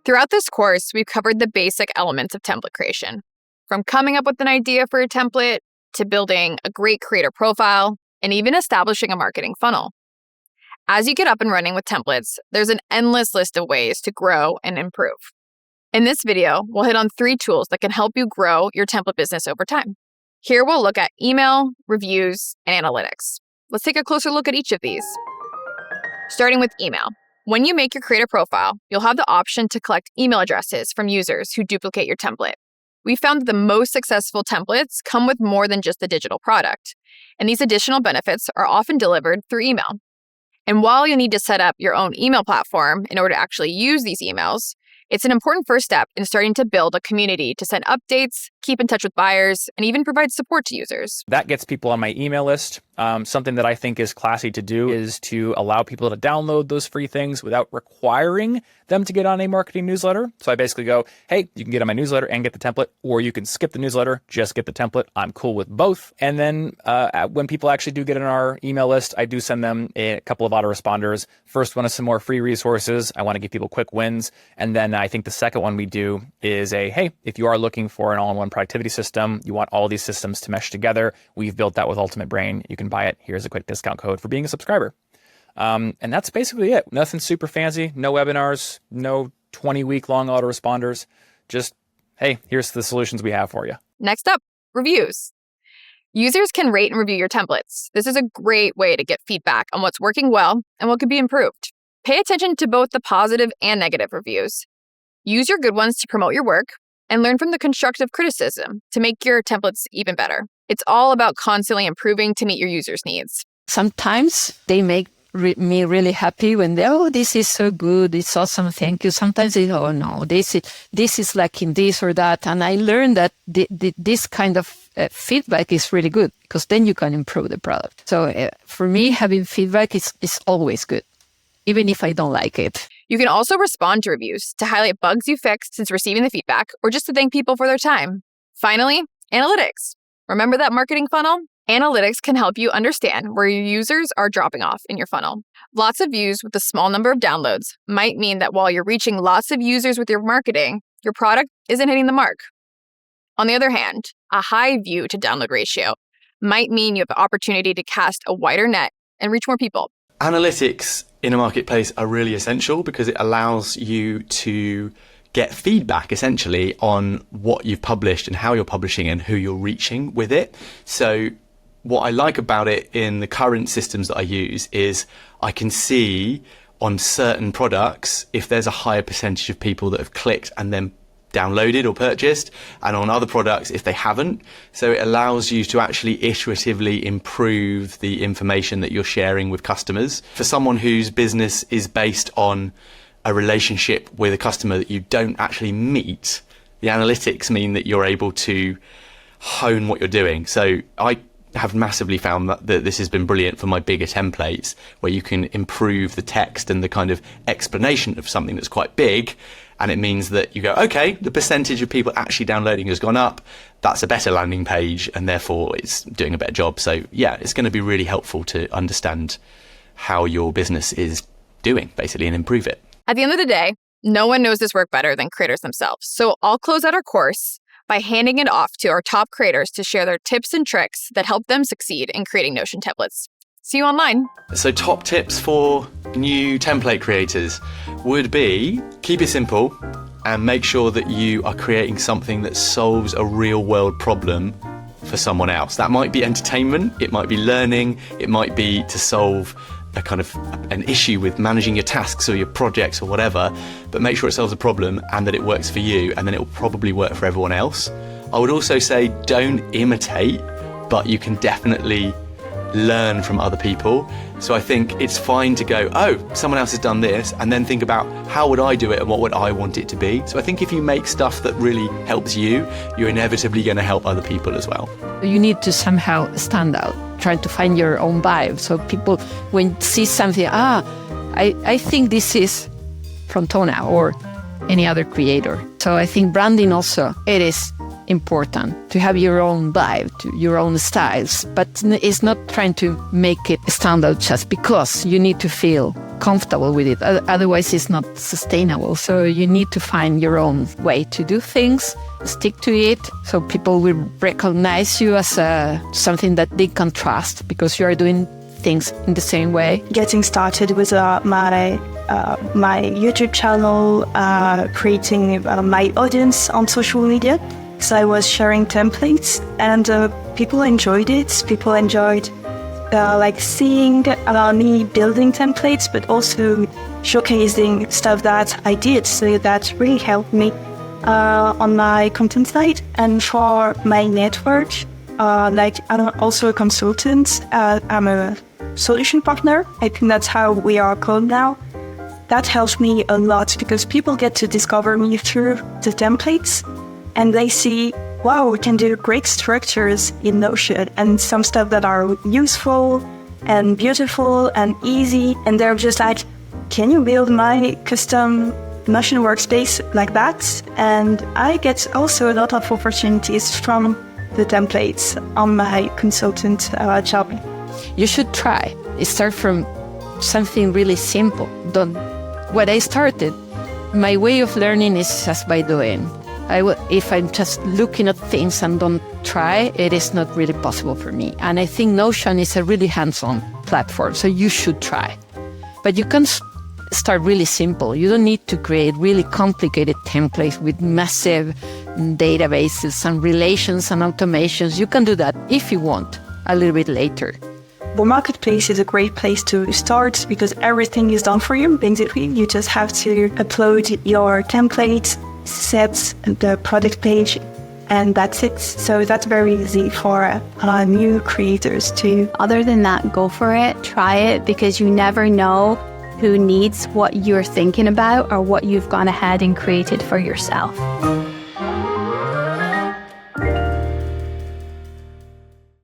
Throughout this course, we've covered the basic elements of template creation, from coming up with an idea for a template to building a great creator profile and even establishing a marketing funnel. As you get up and running with templates, there's an endless list of ways to grow and improve. In this video, we'll hit on 3 tools that can help you grow your template business over time. Here we'll look at email, reviews, and analytics. Let's take a closer look at each of these. Starting with email. When you make your creator profile, you'll have the option to collect email addresses from users who duplicate your template. We found that the most successful templates come with more than just the digital product, and these additional benefits are often delivered through email. And while you'll need to set up your own email platform in order to actually use these emails, it's an important first step in starting to build a community to send updates, keep in touch with buyers, and even provide support to users. That gets people on my email list. Something that I think is classy to do is to allow people to download those free things without requiring them to get on a marketing newsletter. So I basically go, hey, you can get on my newsletter and get the template, or you can skip the newsletter, just get the template. I'm cool with both. And then when people actually do get on our email list, I do send them a couple of autoresponders. First one is some more free resources. I want to give people quick wins. And then I think the second one we do is hey, if you are looking for an all-in-one productivity system, you want all these systems to mesh together, we've built that with Ultimate Brain. You can buy it. Here's a quick discount code for being a subscriber. And that's basically it. Nothing super fancy, no webinars, no 20-week long autoresponders. Just, hey, here's the solutions we have for you. Next up, reviews. Users can rate and review your templates. This is a great way to get feedback on what's working well and what could be improved. Pay attention to both the positive and negative reviews. Use your good ones to promote your work and learn from the constructive criticism to make your templates even better. It's all about constantly improving to meet your users' needs. Sometimes they make me really happy when this is so good, it's awesome, thank you. Sometimes they no, this is lacking this or that. And I learned that this kind of feedback is really good because then you can improve the product. So for me, having feedback is always good, even if I don't like it. You can also respond to reviews to highlight bugs you fixed since receiving the feedback or just to thank people for their time. Finally, analytics. Remember that marketing funnel? Analytics can help you understand where your users are dropping off in your funnel. Lots of views with a small number of downloads might mean that while you're reaching lots of users with your marketing, your product isn't hitting the mark. On the other hand, a high view to download ratio might mean you have the opportunity to cast a wider net and reach more people. Analytics in a marketplace are really essential because it allows you to get feedback essentially on what you've published and how you're publishing and who you're reaching with it. So what I like about it in the current systems that I use is I can see on certain products if there's a higher percentage of people that have clicked and then downloaded or purchased, and on other products if they haven't. So it allows you to actually iteratively improve the information that you're sharing with customers. For someone whose business is based on a relationship with a customer that you don't actually meet, the analytics mean that you're able to hone what you're doing. So I have massively found that this has been brilliant for my bigger templates, where you can improve the text and the kind of explanation of something that's quite big. And it means that you go, okay, the percentage of people actually downloading has gone up. That's a better landing page, and therefore it's doing a better job. So yeah, it's going to be really helpful to understand how your business is doing, basically, and improve it. At the end of the day, no one knows this work better than creators themselves. So I'll close out our course by handing it off to our top creators to share their tips and tricks that help them succeed in creating Notion templates. See you online. So top tips for new template creators would be keep it simple and make sure that you are creating something that solves a real world problem for someone else. That might be entertainment, it might be learning, it might be to solve a kind of an issue with managing your tasks or your projects or whatever, but make sure it solves a problem and that it works for you, and then it will probably work for everyone else. I would also say don't imitate, but you can definitely learn from other people. So I think it's fine to go, oh, someone else has done this, and then think about how would I do it and what would I want it to be. So I think if you make stuff that really helps you, you're inevitably going to help other people as well. You need to somehow stand out, try to find your own vibe. So people, when see something, I think this is from Tona or any other creator. So I think branding also, it is important to have your own vibe, to your own styles, but it's not trying to make it stand out just because. You need to feel comfortable with it. Otherwise, it's not sustainable. So you need to find your own way to do things, stick to it, so people will recognize you as something that they can trust because you are doing things in the same way. Getting started with my YouTube channel, creating my audience on social media. So I was sharing templates, and people enjoyed it. People enjoyed seeing me building templates, but also showcasing stuff that I did. So that really helped me on my content side. And for my network, I'm also a consultant. I'm a solution partner. I think that's how we are called now. That helps me a lot because people get to discover me through the templates, and they see, wow, we can do great structures in Notion and some stuff that are useful and beautiful and easy. And they're just like, can you build my custom Notion workspace like that? And I get also a lot of opportunities from the templates on my consultant job. You should try. Start from something really simple. When I started, my way of learning is just by doing. If I'm just looking at things and don't try, it is not really possible for me. And I think Notion is a really hands-on platform, so you should try. But you can start really simple. You don't need to create really complicated templates with massive databases and relations and automations. You can do that if you want a little bit later. The marketplace is a great place to start because everything is done for you. Basically, you just have to upload your templates, set the product page, and that's it. So that's very easy for new creators too. Other than that, go for it, try it, because you never know who needs what you're thinking about or what you've gone ahead and created for yourself.